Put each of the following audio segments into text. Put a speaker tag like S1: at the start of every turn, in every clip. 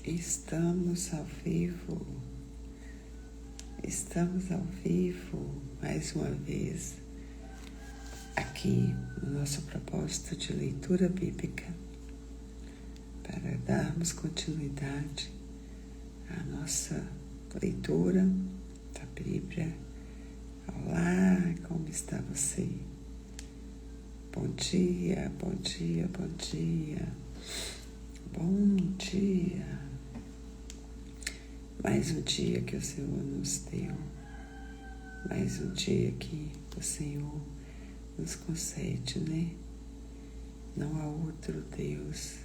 S1: Estamos ao vivo mais uma vez aqui no nosso propósito de leitura bíblica para darmos continuidade à nossa leitura da Bíblia. Olá, como está você? Bom dia, bom dia, bom dia, bom dia. Mais um dia que o Senhor nos deu, mais um dia que o Senhor nos concede, né? Não há outro Deus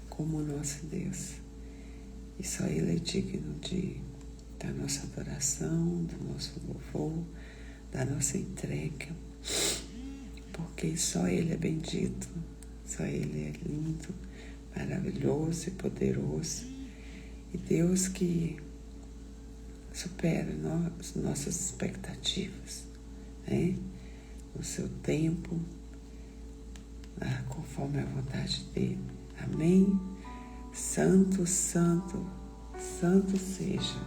S1: como o nosso Deus. E só Ele é digno da nossa adoração, do nosso louvor, da nossa entrega, porque só Ele é bendito, só Ele é lindo, maravilhoso e poderoso. E Deus que supera as nossas expectativas, né? No seu tempo, conforme a vontade dEle. Amém? Santo, santo, santo seja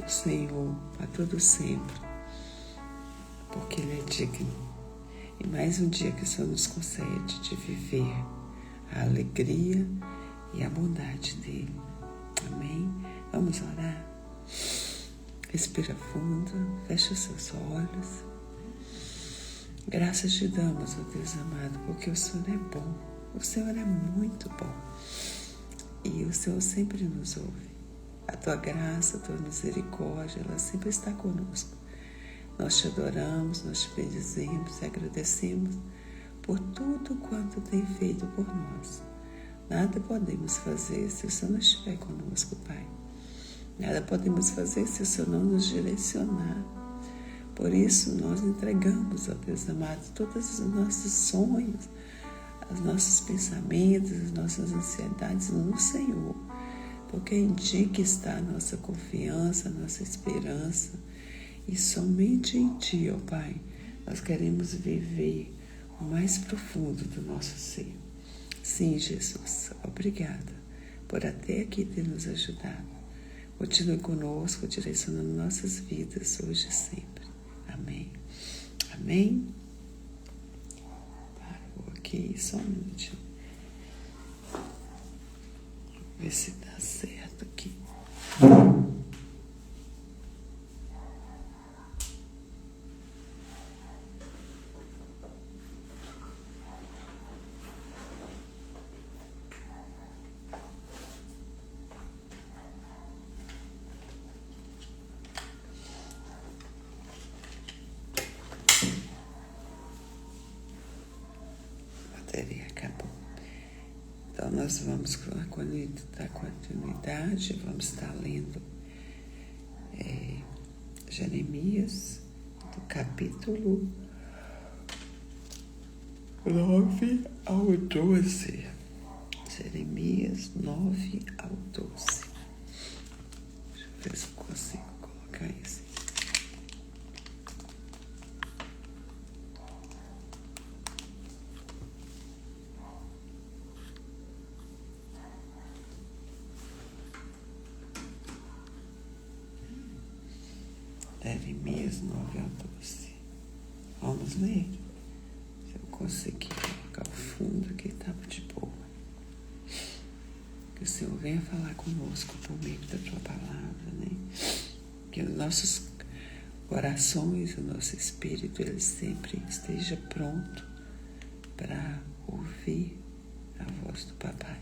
S1: o Senhor a todo sempre, porque Ele é digno. E mais um dia que o Senhor nos concede de viver a alegria e a bondade dEle. Amém? Vamos orar? Respira fundo, fecha os seus olhos. Graças te damos, ó Deus amado, porque o Senhor é bom. O Senhor é muito bom. E o Senhor sempre nos ouve. A tua graça, a tua misericórdia, ela sempre está conosco. Nós te adoramos, nós te bendizemos e agradecemos por tudo quanto tem feito por nós. Nada podemos fazer se o Senhor não estiver conosco, Pai. Nada podemos fazer se o Senhor não nos direcionar. Por isso, nós entregamos, ó Deus amado, todos os nossos sonhos, os nossos pensamentos, as nossas ansiedades no Senhor. Porque em Ti que está a nossa confiança, a nossa esperança. E somente em Ti, ó Pai, nós queremos viver o mais profundo do nosso ser. Sim, Jesus, obrigada por até aqui ter nos ajudado. Continue conosco, direcionando nossas vidas hoje e sempre. Amém. Amém. Parou aqui, só um minutinho. Ver se dá certo aqui. Acabou. Então nós vamos dar continuidade, vamos estar lendo Jeremias, do capítulo 9 ao 12. Jeremias 9 ao 12. Deixa eu ver se eu consigo colocar isso. Jeremias 9 ao 12. Vamos ler? Se eu conseguir colocar o fundo aqui, tá de boa. Que o Senhor venha falar conosco por meio da tua palavra, né? Que os nossos corações, o nosso espírito, ele sempre esteja pronto para ouvir a voz do Papai.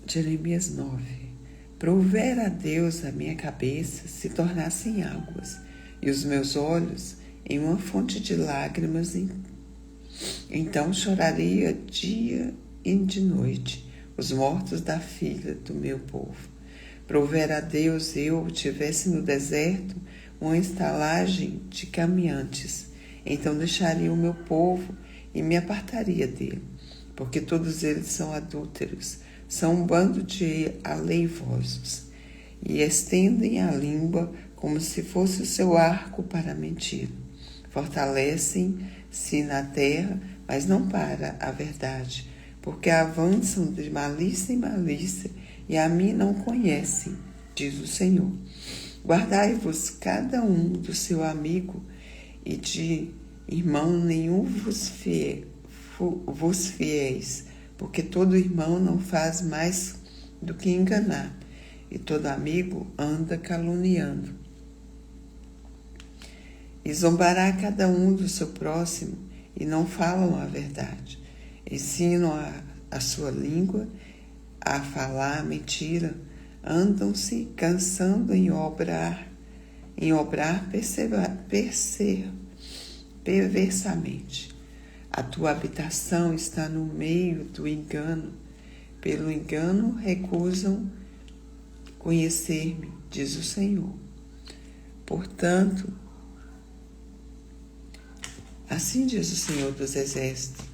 S1: Jeremias 9. Prover a Deus a minha cabeça se tornasse em águas, e os meus olhos em uma fonte de lágrimas. Então choraria dia e de noite os mortos da filha do meu povo. Prover a Deus eu tivesse no deserto uma estalagem de caminhantes, então deixaria o meu povo e me apartaria dele, porque todos eles são adúlteros. São um bando de aleivosos e estendem a língua como se fosse o seu arco para mentir. Fortalecem-se na terra, mas não para a verdade. porque avançam de malícia em malícia, e a mim não conhecem, diz o Senhor. Guardai-vos cada um do seu amigo, e de irmão nenhum vos fieis, porque todo irmão não faz mais do que enganar, e todo amigo anda caluniando. E zombará cada um do seu próximo, e não falam a verdade. Ensinam a sua língua a falar mentira, andam-se cansando em obrar perversamente. A tua habitação está no meio do engano. Pelo engano recusam conhecer-me, diz o Senhor. Portanto, assim diz o Senhor dos Exércitos: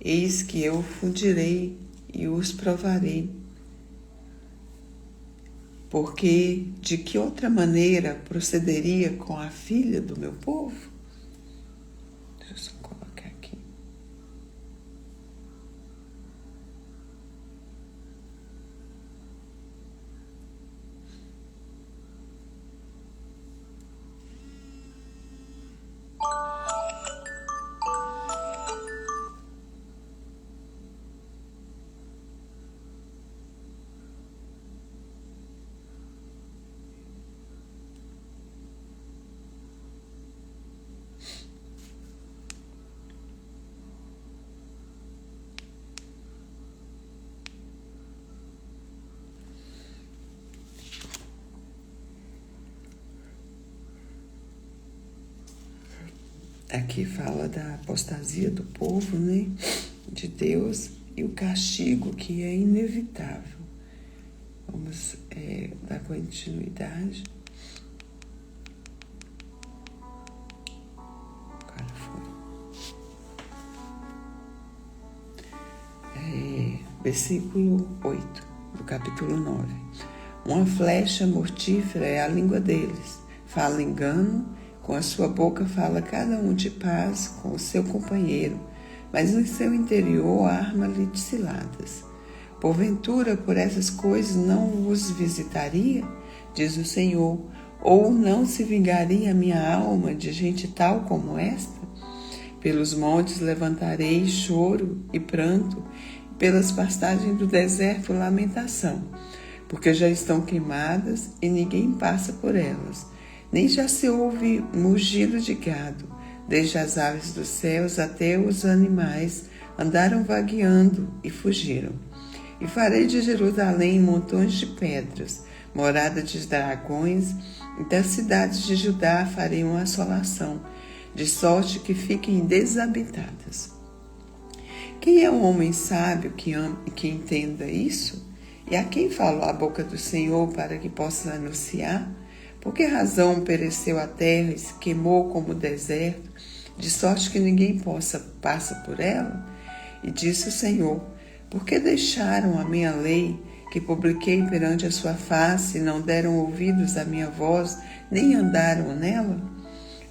S1: eis que eu fundirei e os provarei. Porque de que outra maneira procederia com a filha do meu povo? Deixa eu só colocar aqui. Aqui fala da apostasia do povo, né, de Deus, e o castigo que é inevitável. Vamos dar continuidade. Agora foi. Versículo 8 do capítulo 9. Uma flecha mortífera é a língua deles. Fala engano, com a sua boca fala cada um de paz com o seu companheiro, mas em seu interior arma-lhe de ciladas. Porventura, por essas coisas não os visitaria, diz o Senhor, ou não se vingaria a minha alma de gente tal como esta? Pelos montes levantarei choro e pranto, pelas pastagens do deserto lamentação, porque já estão queimadas e ninguém passa por elas. Nem já se ouve mugido de gado, desde as aves dos céus até os animais andaram vagueando e fugiram. E farei de Jerusalém montões de pedras, morada de dragões, e das cidades de Judá farei uma assolação, de sorte que fiquem desabitadas. Quem é o homem sábio que entenda isso? E a quem falou a boca do Senhor para que possa anunciar? Por que razão pereceu a terra e se queimou como o deserto, de sorte que ninguém passa por ela? E disse o Senhor: por que deixaram a minha lei, que publiquei perante a sua face, e não deram ouvidos à minha voz, nem andaram nela?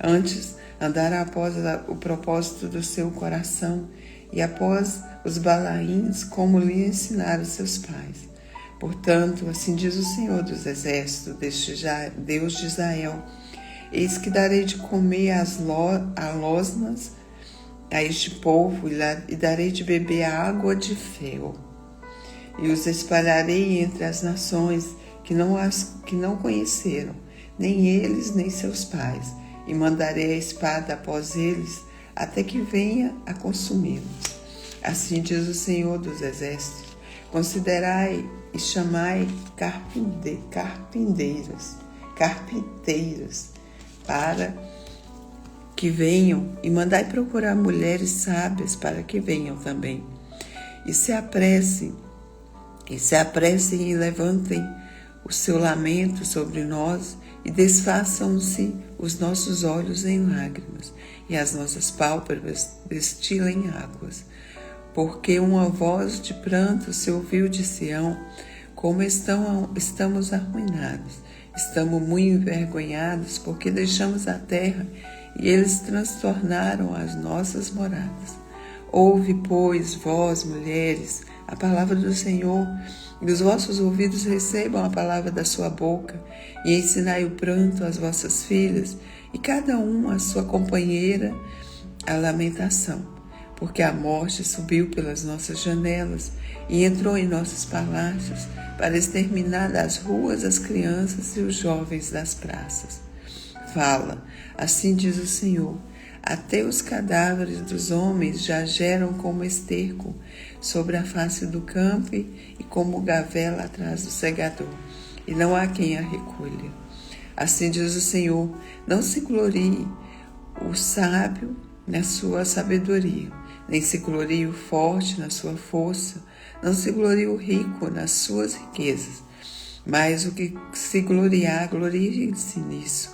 S1: Antes, andaram após o propósito do seu coração, e após os balaíns, como lhe ensinaram seus pais. Portanto, assim diz o Senhor dos Exércitos, Deus de Israel: eis que darei de comer as losnas a este povo, e darei de beber a água de fel, e os espalharei entre as nações que não conheceram, nem eles nem seus pais, e mandarei a espada após eles, até que venha a consumi-los. Assim diz o Senhor dos Exércitos: considerai e chamai carpinteiros, para que venham, e mandai procurar mulheres sábias para que venham também. E se apressem e levantem o seu lamento sobre nós, e desfaçam-se os nossos olhos em lágrimas, e as nossas pálpebras destilem águas. Porque uma voz de pranto se ouviu de Sião, como estamos arruinados, estamos muito envergonhados, porque deixamos a terra e eles transtornaram as nossas moradas. Ouve, pois, vós, mulheres, a palavra do Senhor, e os vossos ouvidos recebam a palavra da sua boca, e ensinai o pranto às vossas filhas, e cada um à sua companheira a lamentação, porque a morte subiu pelas nossas janelas e entrou em nossos palácios para exterminar das ruas as crianças e os jovens das praças. Fala, assim diz o Senhor, até os cadáveres dos homens já geram como esterco sobre a face do campo e como gavela atrás do segador, e não há quem a recolha. Assim diz o Senhor, não se glorie o sábio na sua sabedoria, nem se glorie o forte na sua força, não se glorie o rico nas suas riquezas, mas o que se gloriar, glorie-se nisso,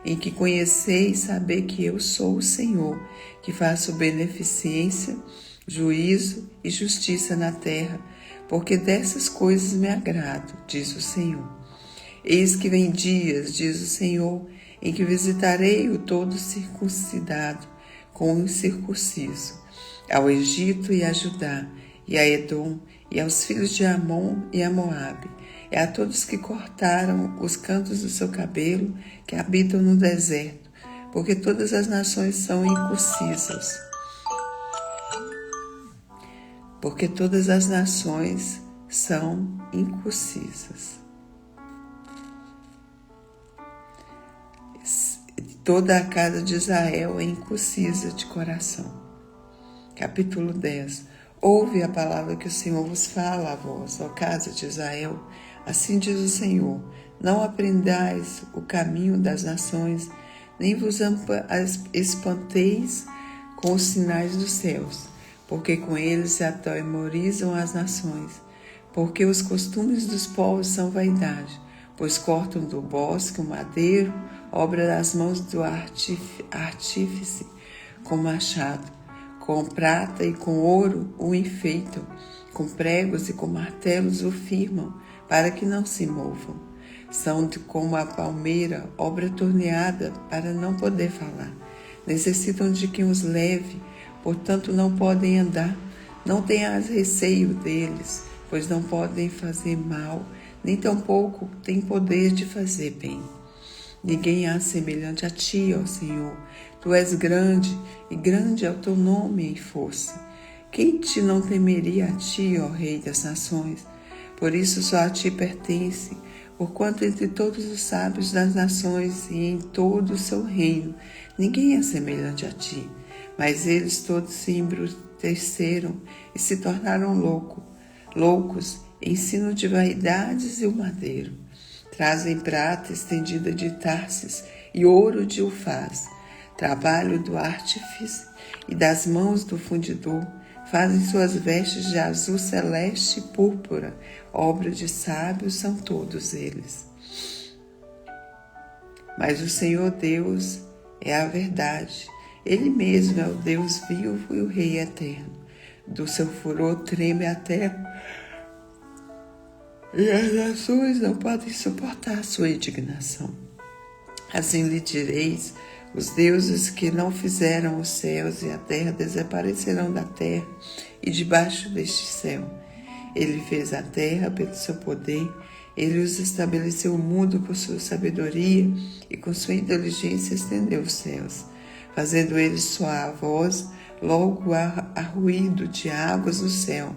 S1: em que conheceis e saber que eu sou o Senhor, que faço beneficência, juízo e justiça na terra, porque dessas coisas me agrado, diz o Senhor. Eis que vem dias, diz o Senhor, em que visitarei o todo circuncidado com o incircunciso, ao Egito e a Judá, e a Edom, e aos filhos de Amon e a Moabe, e a todos que cortaram os cantos do seu cabelo, que habitam no deserto, porque todas as nações são incircuncisas. Porque todas as nações são incircuncisas. Toda a casa de Israel é incircuncisa de coração. Capítulo 10. Ouve a palavra que o Senhor vos fala a vós, ó casa de Israel. Assim diz o Senhor, não aprendais o caminho das nações, nem vos espanteis com os sinais dos céus, porque com eles se atemorizam as nações, porque os costumes dos povos são vaidade, pois cortam do bosque o madeiro, obra das mãos do artífice, com machado, com prata e com ouro o enfeitam, com pregos e com martelos o firmam, para que não se movam. São como a palmeira, obra torneada para não poder falar. Necessitam de quem os leve, portanto não podem andar. Não tenhas receio deles, pois não podem fazer mal, nem tampouco têm poder de fazer bem. Ninguém há semelhante a ti, ó Senhor. Tu és grande, e grande é o teu nome em força. Quem te não temeria a ti, ó Rei das nações? Por isso só a ti pertence, porquanto entre todos os sábios das nações e em todo o seu reino, ninguém é semelhante a ti. Mas eles todos se embruteceram e se tornaram loucos, ensino de vaidades e o madeiro. Trazem prata estendida de Tarsis e ouro de Ufaz, trabalho do artífice e das mãos do fundidor. Fazem suas vestes de azul celeste e púrpura, obra de sábios são todos eles. Mas o Senhor Deus é a verdade, Ele mesmo é o Deus vivo e o Rei eterno. Do seu furor treme a terra, e as nações não podem suportar sua indignação. Assim lhe direis, os deuses que não fizeram os céus e a terra desaparecerão da terra e debaixo deste céu. Ele fez a terra pelo seu poder, ele os estabeleceu o mundo por sua sabedoria e com sua inteligência estendeu os céus, fazendo ele soar a voz, logo há ruído de águas no céu,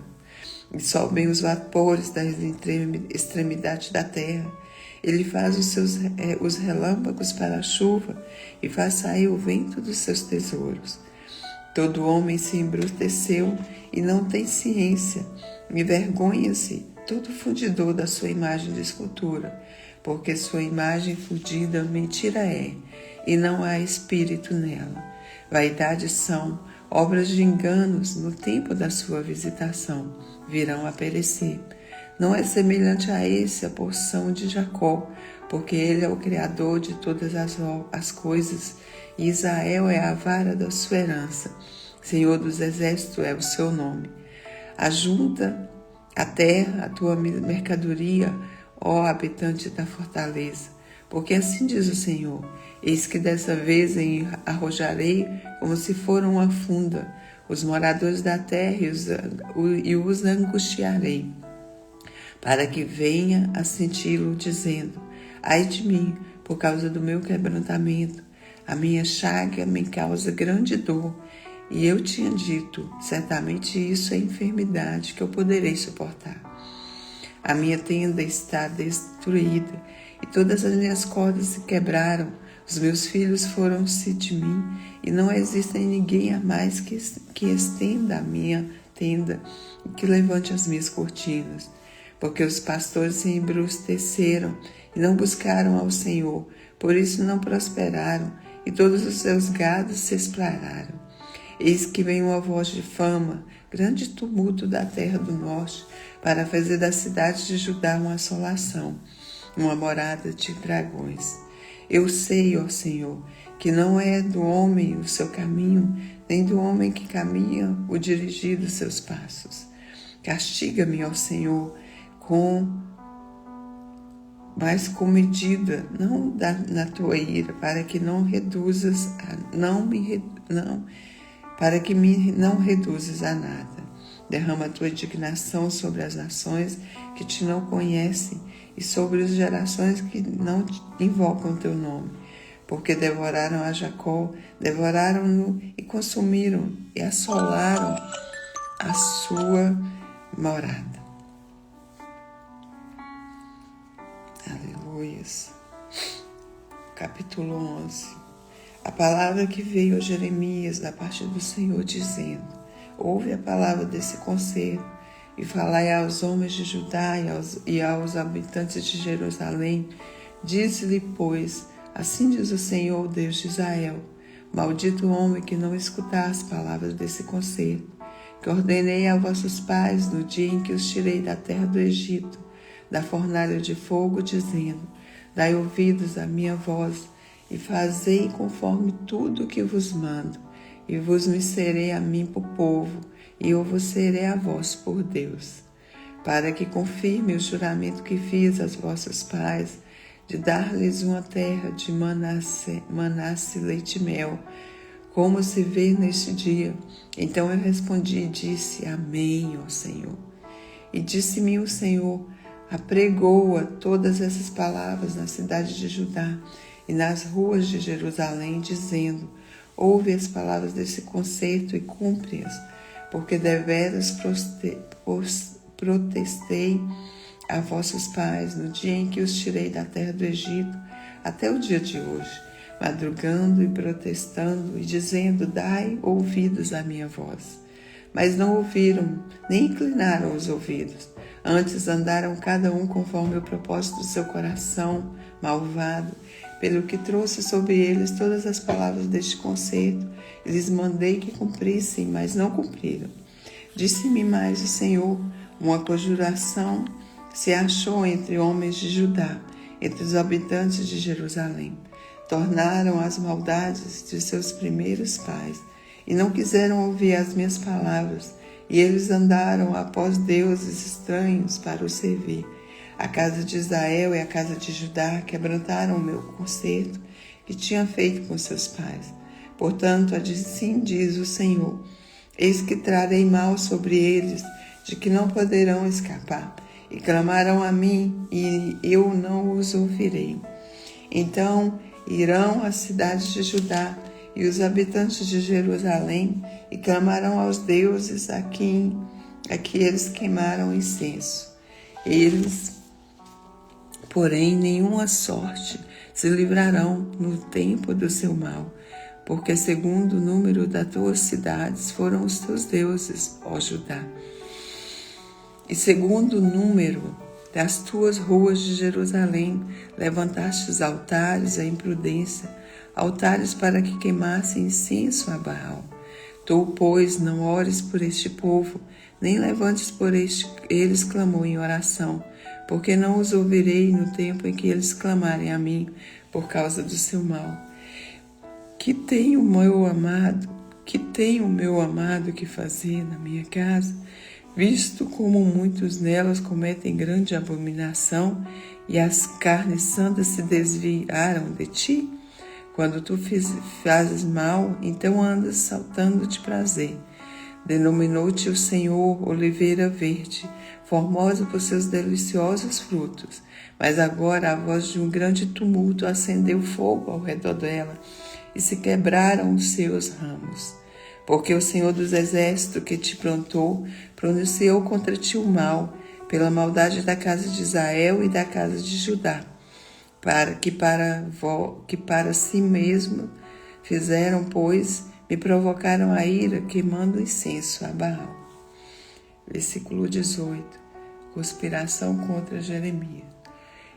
S1: e sobem os vapores da extremidade da terra. Ele faz os relâmpagos para a chuva e faz sair o vento dos seus tesouros. Todo homem se embruteceu e não tem ciência, envergonha-se todo fundidor da sua imagem de escultura, porque sua imagem fundida mentira é, e não há espírito nela. Vaidades são obras de enganos no tempo da sua visitação, virão a perecer. Não é semelhante a esse a porção de Jacó, porque ele é o Criador de todas as coisas, e Israel é a vara da sua herança. Senhor dos exércitos é o seu nome. Ajunta a terra, a tua mercadoria, ó habitante da fortaleza, porque assim diz o Senhor, eis que dessa vez arrojarei como se for uma funda, os moradores da terra e os angustiarei, para que venha a senti-lo, dizendo: ai de mim, por causa do meu quebrantamento, a minha chaga me causa grande dor. E eu tinha dito: certamente isso é enfermidade que eu poderei suportar. A minha tenda está destruída, e todas as minhas cordas se quebraram. Os meus filhos foram-se de mim, e não existe ninguém a mais que estenda a minha tenda e que levante as minhas cortinas. Porque os pastores se embruteceram e não buscaram ao Senhor, por isso não prosperaram, e todos os seus gados se esplanaram. Eis que vem uma voz de fama, grande tumulto da terra do norte, para fazer da cidade de Judá uma assolação, uma morada de dragões. Eu sei, ó Senhor, que não é do homem o seu caminho, nem do homem que caminha o dirigir dos seus passos. Castiga-me, ó Senhor, mas com medida, não na tua ira, para que não reduzas para que me não reduzas a nada. Derrama a tua indignação sobre as nações que te não conhecem e sobre as gerações que não invocam o teu nome. Porque devoraram a Jacó, devoraram-no e consumiram e assolaram a sua morada. Aleluias. Capítulo 11. A palavra que veio a Jeremias da parte do Senhor, dizendo: ouve a palavra desse conselho e falai aos homens de Judá e aos habitantes de Jerusalém. Diz-lhe, pois, assim diz o Senhor, Deus de Israel: maldito o homem que não escutar as palavras desse conselho, que ordenei a vossos pais no dia em que os tirei da terra do Egito, da fornalha de fogo, dizendo: dai ouvidos à minha voz, e fazei conforme tudo o que vos mando, e vos me serei a mim por povo, e eu vos serei a vós por Deus, para que confirme o juramento que fiz aos vossos pais, de dar-lhes uma terra de manasse, leite e mel, como se vê neste dia. Então eu respondi e disse: amém, ó Senhor. E disse-me o Senhor: apregoa todas essas palavras na cidade de Judá e nas ruas de Jerusalém, dizendo: ouve as palavras desse concerto e cumpre-as, porque deveras protestei a vossos pais no dia em que os tirei da terra do Egito, até o dia de hoje, madrugando e protestando e dizendo: dai ouvidos à minha voz. Mas não ouviram, nem inclinaram os ouvidos. Antes andaram cada um conforme o propósito do seu coração malvado, pelo que trouxe sobre eles todas as palavras deste concerto, e lhes mandei que cumprissem, mas não cumpriram. Disse-me mais o Senhor: uma conjuração se achou entre homens de Judá, entre os habitantes de Jerusalém. Tornaram as maldades de seus primeiros pais, e não quiseram ouvir as minhas palavras, e eles andaram após deuses estranhos para os servir. A casa de Israel e a casa de Judá quebrantaram o meu concerto que tinha feito com seus pais. Portanto, assim diz o Senhor: eis que trarei mal sobre eles, de que não poderão escapar, e clamarão a mim, e eu não os ouvirei. Então irão as cidades de Judá e os habitantes de Jerusalém, e clamarão aos deuses a que eles queimaram incenso. Eles, porém, nenhuma sorte se livrarão no tempo do seu mal, porque segundo o número das tuas cidades foram os teus deuses, ó Judá. E segundo o número das tuas ruas de Jerusalém, levantaste os altares à imprudência, altares para que queimassem incenso a Baal. Tu, pois, não ores por este povo, nem levantes por eles clamor em oração, porque não os ouvirei no tempo em que eles clamarem a mim por causa do seu mal. Que tem o meu amado que fazer na minha casa, visto como muitos nelas cometem grande abominação e as carnes santas se desviaram de ti? Quando tu fazes mal, então andas saltando de prazer. Denominou-te o Senhor oliveira verde, formosa por seus deliciosos frutos. Mas agora a voz de um grande tumulto acendeu fogo ao redor dela, e se quebraram os seus ramos. Porque o Senhor dos Exércitos que te plantou pronunciou contra ti o mal, pela maldade da casa de Israel e da casa de Judá, que para si mesmo fizeram, pois, me provocaram a ira, queimando incenso a Baal. Versículo 18. Conspiração contra Jeremias.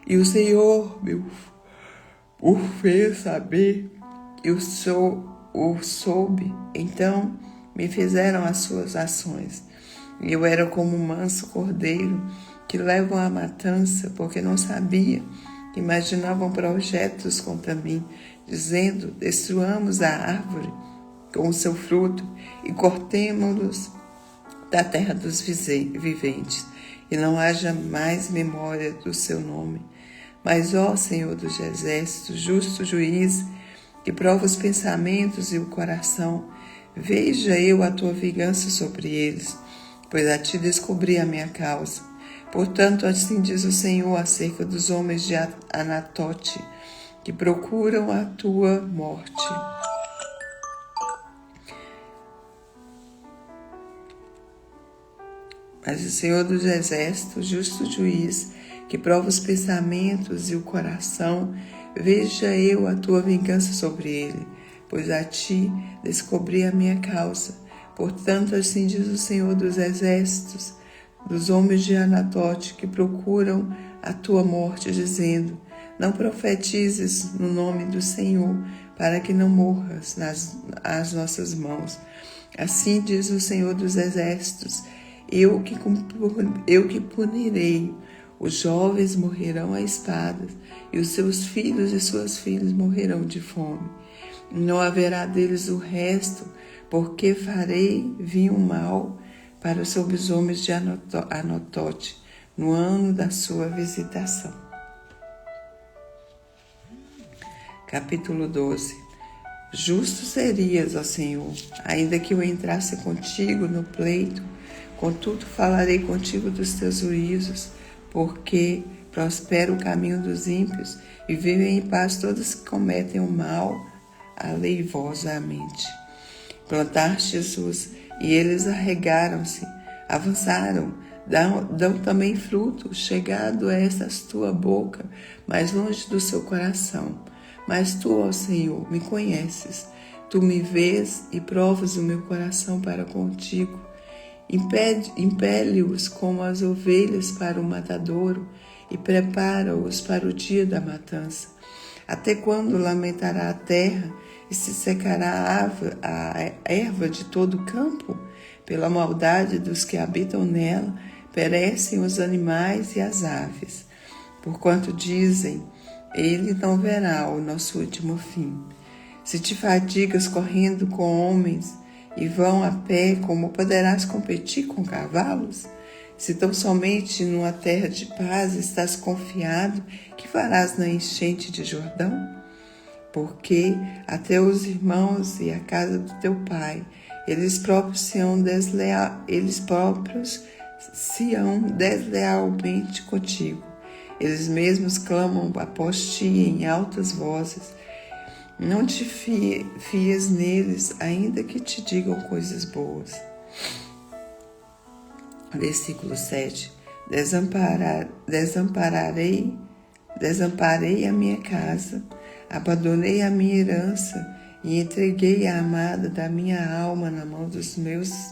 S1: E o Senhor o fez saber, eu soube, então me fizeram as suas ações. Eu era como um manso cordeiro que levam à matança, porque não sabia que imaginavam projetos contra mim, dizendo: destruamos a árvore com o seu fruto e cortemo-los da terra dos viventes, e não haja mais memória do seu nome. Mas, ó Senhor dos Exércitos, justo juiz, que prova os pensamentos e o coração, veja eu a tua vingança sobre eles, pois a ti descobri a minha causa. Portanto, assim diz o Senhor acerca dos homens de Anatote, que procuram a tua morte. Mas o Senhor dos Exércitos, justo juiz, que prova os pensamentos e o coração, veja eu a tua vingança sobre ele, pois a ti descobri a minha causa. Portanto, assim diz o Senhor dos Exércitos, dos homens de Anatote, que procuram a tua morte, dizendo: não profetizes no nome do Senhor, para que não morras nas nossas mãos. Assim diz o Senhor dos Exércitos, eu que punirei. Os jovens morrerão à espada, e os seus filhos e suas filhas morrerão de fome. Não haverá deles o resto, porque farei vinho mal para sobre os homens de Anatote, no ano da sua visitação. Capítulo 12. Justo serias, ó Senhor, ainda que eu entrasse contigo no pleito, contudo falarei contigo dos teus juízos, porque prospera o caminho dos ímpios e vivem em paz todos que cometem o mal aleivosamente. Plantaste-os e eles arregaram-se, avançaram, dão também fruto, chegado a esta tua boca, mais longe do seu coração. Mas tu, ó Senhor, me conheces, tu me vês e provas o meu coração para contigo. Impele-os como as ovelhas para o matadouro e prepara-os para o dia da matança. Até quando lamentará a terra e se secará a erva de todo o campo? Pela maldade dos que habitam nela, perecem os animais e as aves. Porquanto dizem, ele não verá o nosso último fim. Se te fadigas correndo com homens e vão a pé, como poderás competir com cavalos? Se tão somente numa terra de paz estás confiado, que farás na enchente de Jordão? Porque até os irmãos e a casa do teu pai, eles próprios se-ão deslealmente contigo. Eles mesmos clamam após ti em altas vozes. Não te fies neles, ainda que te digam coisas boas. Versículo 7. Desamparei a minha casa, abandonei a minha herança e entreguei a amada da minha alma na mão dos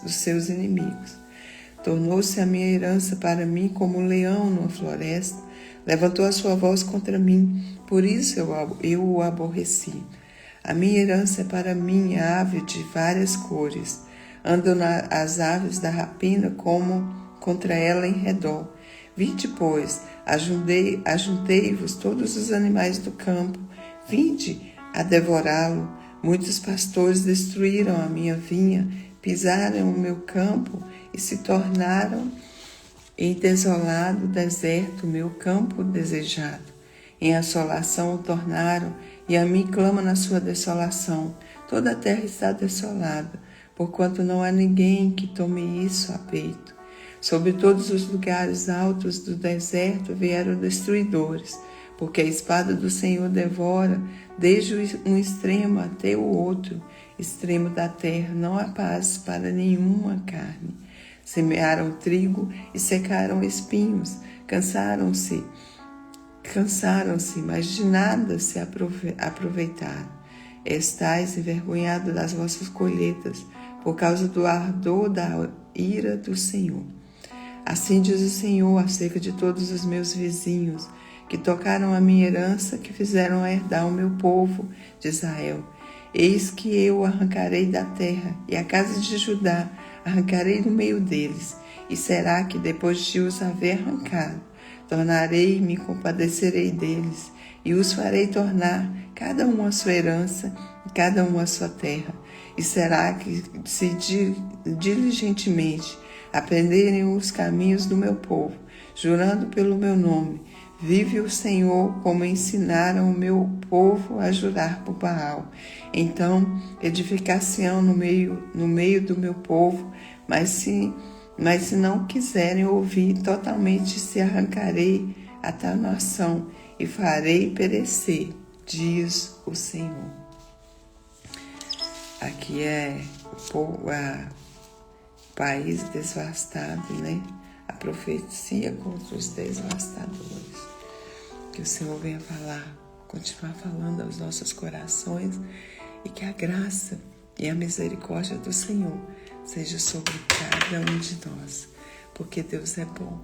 S1: seus inimigos. Tornou-se a minha herança para mim como um leão numa floresta, levantou a sua voz contra mim, por isso eu o aborreci. A minha herança é para mim ave de várias cores, andam as aves da rapina como contra ela em redor. Vinde, pois, ajuntei-vos todos os animais do campo, vinde a devorá-lo. Muitos pastores destruíram a minha vinha, pisaram o meu campo e se tornaram em desolado deserto o meu campo desejado. Em assolação o tornaram, e a mim clama na sua desolação. Toda a terra está desolada, porquanto não há ninguém que tome isso a peito. Sobre todos os lugares altos do deserto vieram destruidores, porque a espada do Senhor devora desde um extremo até o outro extremo da terra. Não há paz para nenhuma carne. Semearam trigo e secaram espinhos, cansaram-se, mas de nada se aproveitaram. Estais envergonhados das vossas colheitas, por causa do ardor da ira do Senhor. Assim diz o Senhor acerca de todos os meus vizinhos, que tocaram a minha herança, que fizeram herdar o meu povo de Israel. Eis que eu arrancarei da terra, e a casa de Judá arrancarei do meio deles. E será que depois de os haver arrancado, tornarei e me compadecerei deles, e os farei tornar cada um a sua herança, e cada um a sua terra. E será que, se diligentemente aprenderem os caminhos do meu povo, jurando pelo meu nome, vive o Senhor, como ensinaram o meu povo a jurar por Baal. Então edificar-se-ão no meio do meu povo, mas se não quiserem ouvir, totalmente se arrancarei a tal nação e farei perecer, diz o Senhor. Aqui é o país devastado, né? A profecia contra os devastadores. Que o Senhor venha continuar falando aos nossos corações, e que a graça e a misericórdia do Senhor seja sobre cada um de nós, porque Deus é bom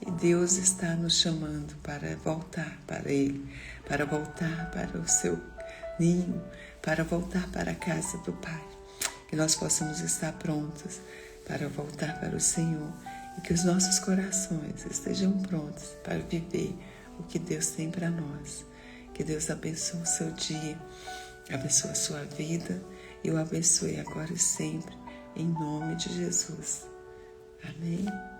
S1: e Deus está nos chamando para voltar para Ele, para voltar para o seu ninho, para voltar para a casa do Pai. Que nós possamos estar prontos para voltar para o Senhor, e que os nossos corações estejam prontos para viver o que Deus tem para nós. Que Deus abençoe o seu dia, abençoe a sua vida, e o abençoe agora e sempre, em nome de Jesus. Amém.